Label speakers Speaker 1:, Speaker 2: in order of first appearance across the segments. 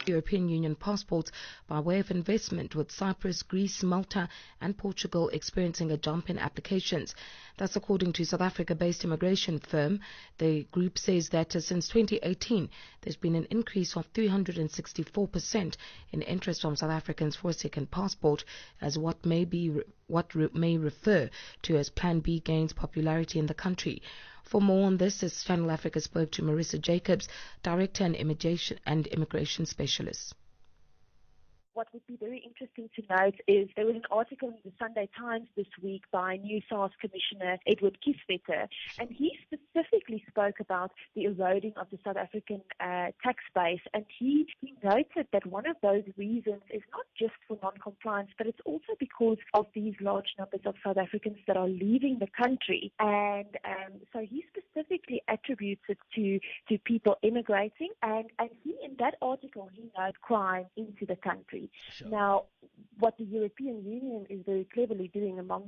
Speaker 1: European Union passports by way of investment, with Cyprus, Greece, Malta and Portugal experiencing a jump in applications. That's according to South Africa-based immigration firm. The group says that since 2018, there's been an increase of 364% in interest from South Africans for a second passport, as what may refer to as Plan B gains popularity in the country. For more on this, Channel Africa spoke to Marisa Jabobs, Director and Immigration Specialist.
Speaker 2: What would be very interesting to note is there was an article in the Sunday Times this week by New SARS Commissioner Edward Kieswetter, and he specifically spoke about the eroding of the South African tax base, and he noted that one of those reasons is not just for non-compliance, but it's also because of these large numbers of South Africans that are leaving the country, and so he specifically attributes it to people immigrating, and he, in that article, he noted crime into the country.
Speaker 3: Sure.
Speaker 2: Now, what the European Union is very cleverly doing along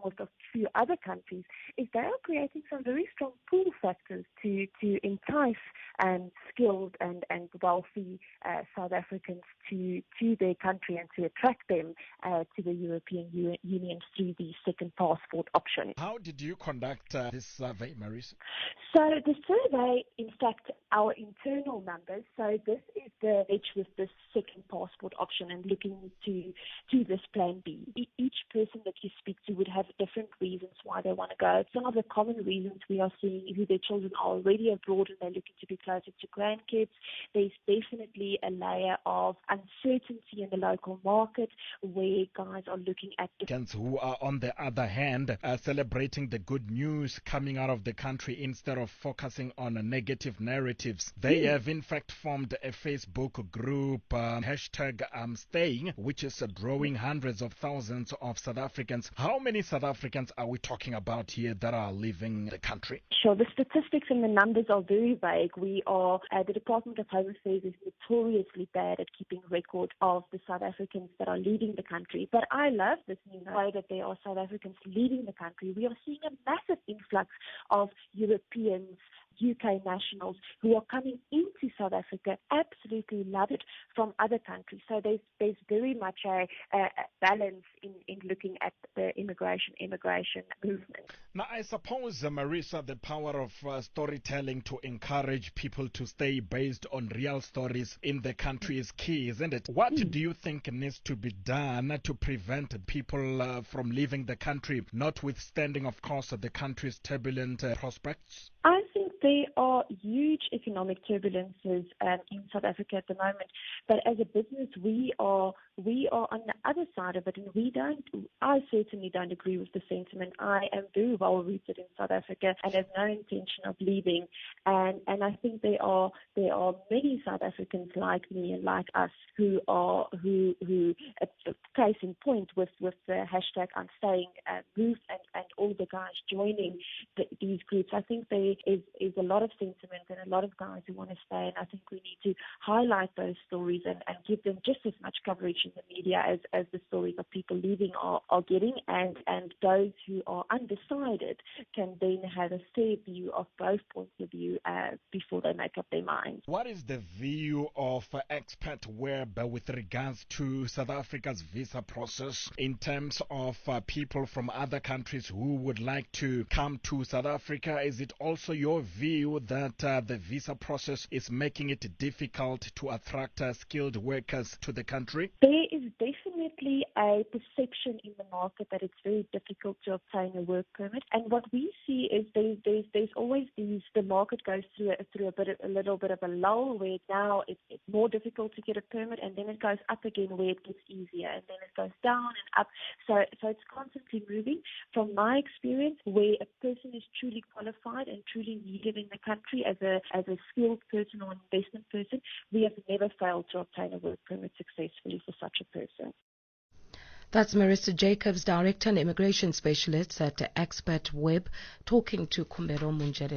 Speaker 2: with a few other countries is they are creating some very strong pull factors to entice skilled and wealthy South Africans to their country and to attract them to the European Union through the second passport option.
Speaker 3: How did you conduct this survey, Marisa?
Speaker 2: So the survey, in fact, our internal numbers, so this is the edge with this second passport option and looking to this Plan B. Each person that you speak to would have different reasons why they want to go. Some of the common reasons we are seeing is their children are already abroad and they're looking to be closer to grandkids. There's definitely a layer of uncertainty in the local market where guys are looking at
Speaker 3: who are, on the other hand, celebrating the good news coming out of the country instead of focusing on negative narratives. They have in fact formed a Facebook group, hashtag I'm Staying, which is drawing hundreds of thousands of South Africans. How many South Africans are we talking about here that are leaving the country?
Speaker 2: Sure, the statistics and the numbers are very vague. The Department of Home Affairs is notoriously bad at keeping record of the South Africans that are leaving the country. But I love this new way that there are South Africans leaving the country. We are seeing a massive influx of Europeans, UK nationals who are coming into South Africa, absolutely love it, from other countries. So there's very much a balance in looking at the immigration movement.
Speaker 3: Now, I suppose, Marisa, the power of storytelling to encourage people to stay based on real stories in the country is key, isn't it? What do you think needs to be done to prevent people from leaving the country, notwithstanding, of course, the country's turbulent prospects?
Speaker 2: I think there are huge economic turbulences in South Africa at the moment. But as a business, we are on the other side of it, and I certainly don't agree with the sentiment. I am very well rooted in South Africa and have no intention of leaving. And I think there are many South Africans like me and like us who case in point with the hashtag I'm Staying movement and all the guys joining these groups. I think there is a lot of sentiment and a lot of guys who want to stay, and I think we need to highlight those stories and give them just as much coverage in the media as the stories of people leaving are getting, and those who are undecided can then have a fair view of both points of view before they make up their minds.
Speaker 3: What is the view of expat web with regards to South Africa's visa process in terms of people from other countries who would like to come to South Africa? Is it also your view that the visa process is making it difficult to attract skilled workers to the country?
Speaker 2: There is definitely a perception in the market that it's very difficult to obtain a work permit, and what we see is there's always the market goes through a little bit of a lull where now it's more difficult to get a permit, and then it goes up again where it gets easier, and then it goes down and up. So it's constantly moving. From my experience, where a person is truly qualified and truly needed in the country as a skilled person or an investment person, we have never failed to obtain a work permit successfully for such a person.
Speaker 1: That's Marisa Jabobs, Director and Immigration Specialist at Expert Web, talking to Kumbero Munjere.